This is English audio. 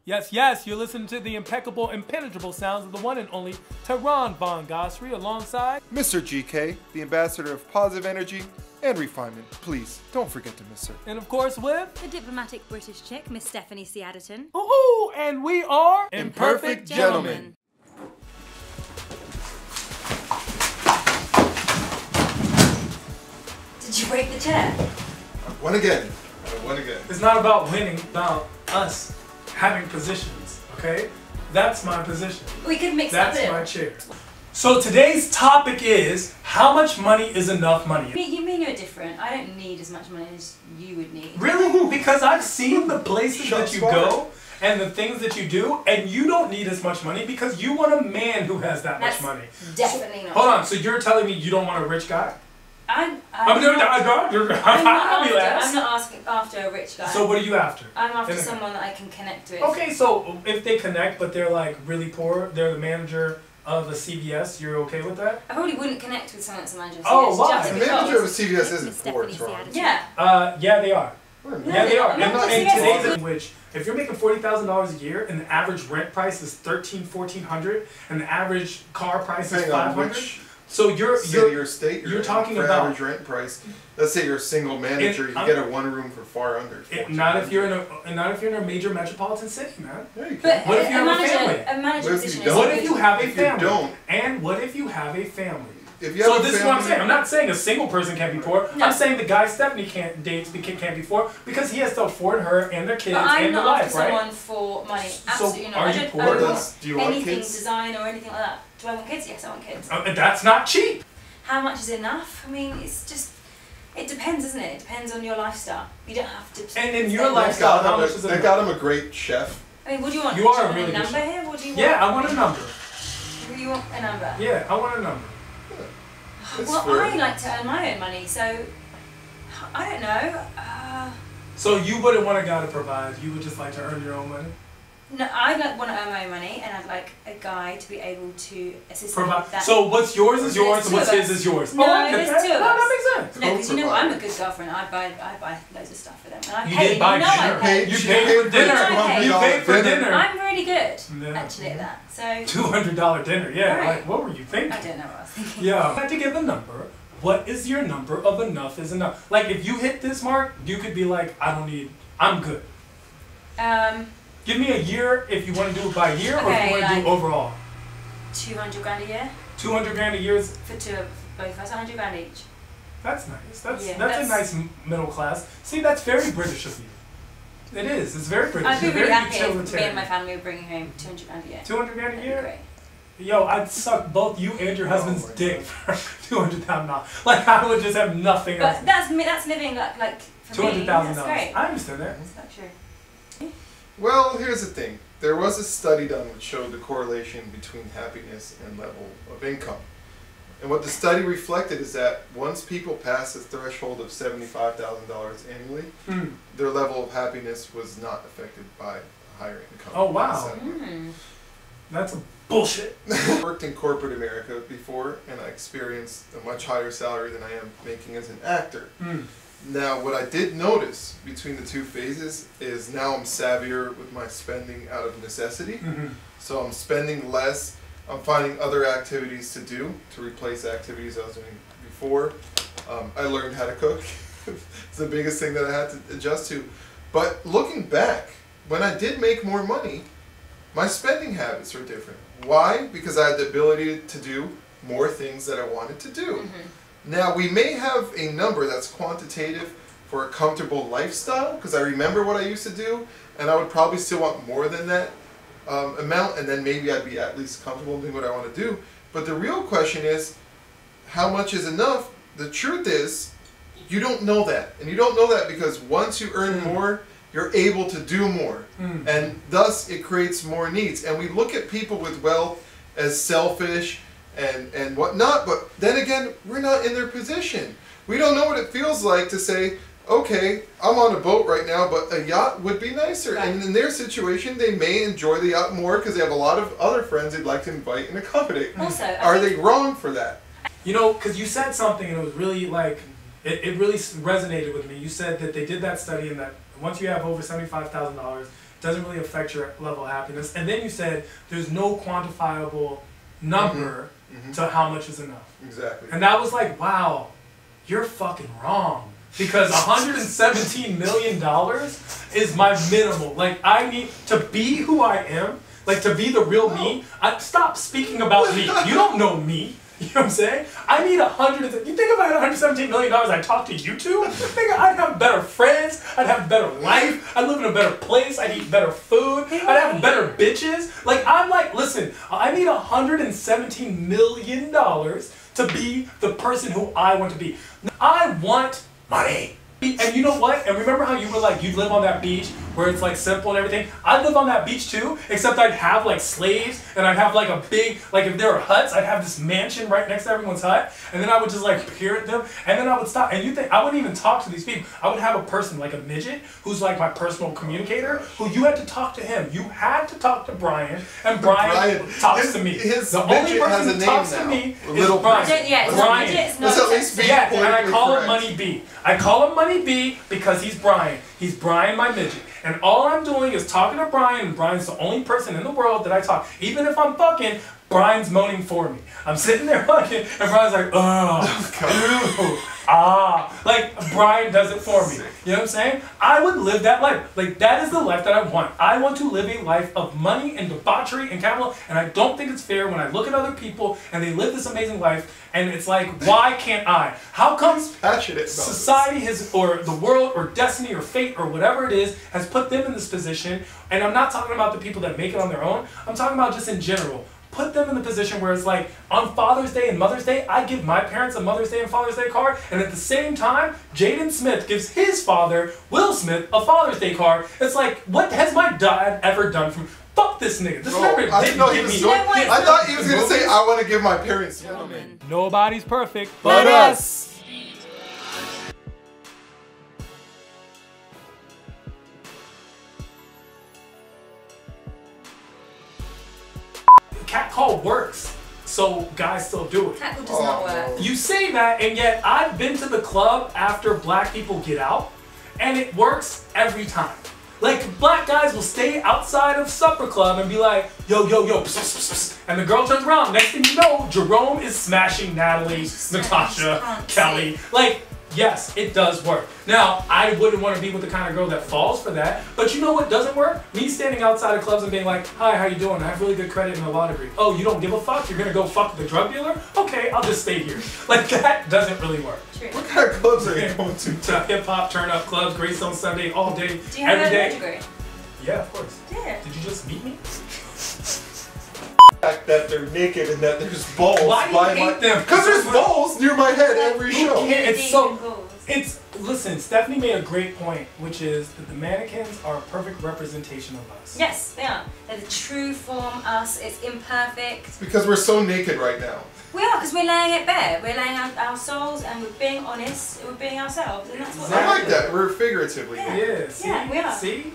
Yes, yes, you're listening to the impeccable, impenetrable sounds of the one and only Tehran Von Gosri alongside Mr. GK, the ambassador of positive energy and refinement. Please, don't forget to miss her. and of course with The diplomatic British chick, Miss Stephanie Siaderton. ooh, and we are Imperfect Gentlemen. Did you break the chair? I won again. It's not about winning, it's about us having positions, okay? That's my position. We could mix That's that my in. chair. So today's topic is, how much money is enough money? You mean you're different? I don't need as much money as you would need. Really? Because I've seen the places that you Shots go and the things that you do, and you don't need as much money because you want a man who has that That's much money. definitely not. Hold on, so you're telling me you don't want a rich guy? I'm I'm not asking after a rich guy. So what are you after? I'm after someone that I can connect with. Okay, so if they connect but they're like really poor, they're the manager of a CVS, you're okay with that? I probably wouldn't connect with someone that's a manager of Oh, CVS why? just The because. manager of CVS isn't Miss poor, Stephanie Ron. Siaderton. Yeah, they are. No, Yeah, they are. they're not. And No, today's CVS in which, if you're making $40,000 a year and the average rent price is $1,400 and the average car price is Depending on $500, which so city or state you're talking for about average rent price. Let's say you're a single manager, you get a one room for far under. not if you're in a major metropolitan city, man. Yeah, you But can. What if you a have a manager, family? a manager What if you position don't? is What good. if you have a If you family? don't. And what if you have a family? If you have So a this is what I'm family- saying. I'm not saying a single person can't be poor. No. I'm saying the guy Stephanie can't be poor because he has to afford her and their kids But I'm and their not life, after right? someone for money. Absolutely not. are I you don't, poor? I don't Do you want anything kids? design or anything like that. Do I want kids? Yes, I want kids. That's not cheap. How much is enough? I mean, it's just, it depends, doesn't it? It depends on your lifestyle. You don't have to. And in stay your with- lifestyle, how much is They enough? got him a great chef. I mean, what do you want? You Do are a want really a good number chef. here? What do you want? Yeah, I want a number. Do you want a number? Yeah, I want a number. It's Well, fair. I like to earn my own money, so I don't know. So you wouldn't want a guy to provide. You would just like to earn your own money. No, I want to earn my own money, and I'd like a guy to be able to assist me with Provide. that. So what's yours is yours, There's and what's two of his us. is yours. No, I get there's that. two of No, us. that makes sense. No, because you know Co-provide. I'm a good girlfriend. I buy loads of stuff for them, and I You pay. did buy you know I dinner. pay. You She paid for paid dinner. for You paid for dinner. dinner. I'm really good, Yeah. actually, at that. So $200 dinner. Yeah. Right. Like, what were you thinking? I don't know what I was thinking. Yeah. I had to give a number. What is your number of enough is enough? Like if you hit this mark, you could be like, I'm good. Give me a year if you want to do it by year or if Okay, you want to do it like- overall. 200 grand a year 200 grand a year is, for two of both of us. 100 grand each. that's nice. That's Yeah, a nice middle class. See, that's very British of you. It is. It's very British. I'd be You're really very happy if me and my utilitarian. family were bringing home 200 grand a year. 200 grand a That'd be year? great. Yo, I'd suck both you and your husband's my dick for $200,000. Like I would just have nothing else. But that's living like for me. $200,000. That's great. I understand that. That's luxury. Well, here's the thing. There was a study done which showed the correlation between happiness and level of income. And what the study reflected is that once people pass the threshold of $75,000 annually, their level of happiness was not affected by a higher income. Oh, wow. That's bullshit. I worked in corporate America before, and I experienced a much higher salary than I am making as an actor. Now, what I did notice between the two phases is now I'm savvier with my spending out of necessity. So I'm spending less. I'm finding other activities to do to replace activities I was doing before. I learned how to cook. It's the biggest thing that I had to adjust to. But looking back, when I did make more money, my spending habits were different. Why? Because I had the ability to do more things that I wanted to do. Now, we may have a number that's quantitative for a comfortable lifestyle, because I remember what I used to do, and I would probably still want more than that amount, and then maybe I'd be at least comfortable doing what I want to do. But the real question is, how much is enough? The truth is, you don't know that. And you don't know that because once you earn more, you're able to do more. And thus, it creates more needs. And we look at people with wealth as selfish and whatnot, but then again, we're not in their position. We don't know what it feels like to say, okay, I'm on a boat right now, but a yacht would be nicer. Right. And in their situation, they may enjoy the yacht more because they have a lot of other friends they'd like to invite and accommodate. Also, Are they wrong for that? You know, because you said something and it was really like, it really resonated with me. You said that they did that study and that once you have over $75,000, doesn't really affect your level of happiness. And then you said there's no quantifiable number to how much is enough. Exactly. And that was like, wow, you're fucking wrong. Because $117 million is my minimal. Like, I need to be who I am, like to be the real me. Stop speaking about me. You don't know me. You know what I'm saying? I need you think if I had $117 million, I'd talk to you two? I'd have better friends, I'd have a better life, I'd live in a better place, I'd eat better food, I'd have better bitches. Like, I'm like, listen, I need $117 million to be the person who I want to be. I want money. And you know what? And remember how you were like, you'd live on that beach where it's like simple and everything? I'd live on that beach too, except I'd have like slaves and I'd have like a big, like if there were huts, I'd have this mansion right next to everyone's hut. And then I would just like peer at them and then I would stop. And you think, I wouldn't even talk to these people. I would have a person like a midget who's like my personal communicator who you had to talk to him. You had to talk to Brian and Brian talks to me. The only person who talks to me is Brian. Brian. Let's at least be and I call him correct. Money B. I call him Money B because he's Brian. He's Brian, my midget. And all I'm doing is talking to Brian, and Brian's the only person in the world that I talk. Even if I'm fucking, Brian's moaning for me. I'm sitting there fucking, and Brian's like, like Brian does it for me. You know what I'm saying? I would live that life. Like, that is the life that I want. I want to live a life of money and debauchery and capital, and I don't think it's fair when I look at other people and they live this amazing life, and it's like, why can't I? How comes society has, or the world, or destiny, or fate, or whatever it is, has put them in this position? And I'm not talking about the people that make it on their own. I'm talking about just in general. Put them in the position where it's like, on Father's Day and Mother's Day, I give my parents a Mother's Day and Father's Day card, and at the same time, Jaden Smith gives his father, Will Smith, a Father's Day card. It's like, what has my dad ever done for me? Fuck this nigga. This never didn't give me. I thought he was going to say, I want to give my parents a woman. Nobody's perfect but us. Catcall works, so guys still do it. Catcall does not work. You say that, and yet I've been to the club after black people get out, and it works every time. Like, black guys will stay outside of supper club and be like, yo, yo, yo, pss, pss, pss, and the girl turns around. Next thing you know, Jerome is smashing Natalie, Natasha, Kelly. Like, yes, it does work. Now, I wouldn't want to be with the kind of girl that falls for that, but you know what doesn't work? Me standing outside of clubs and being like, hi, how you doing? I have really good credit and a law degree. Oh, you don't give a fuck? You're gonna go fuck the drug dealer? Okay, I'll just stay here. Like, that doesn't really work. True. What kind of clubs are you going to? Hip-hop, turn-up clubs, Greystone Sunday, all day, Do you have every a day. law degree? Yeah, of course. Yeah. Did you just meet me? Fact that they're naked and that there's balls. Why do you hate them? Because there's balls near my head every show. It's so... Listen, Stephanie made a great point, which is that the mannequins are a perfect representation of us. Yes, they are. They're the true form us. It's imperfect. It's because we're so naked right now. We are, because we're laying it bare. We're laying out our souls and we're being honest. We're being ourselves, and that's what I like that. We're figuratively. Yeah, see? Yeah, we are. See?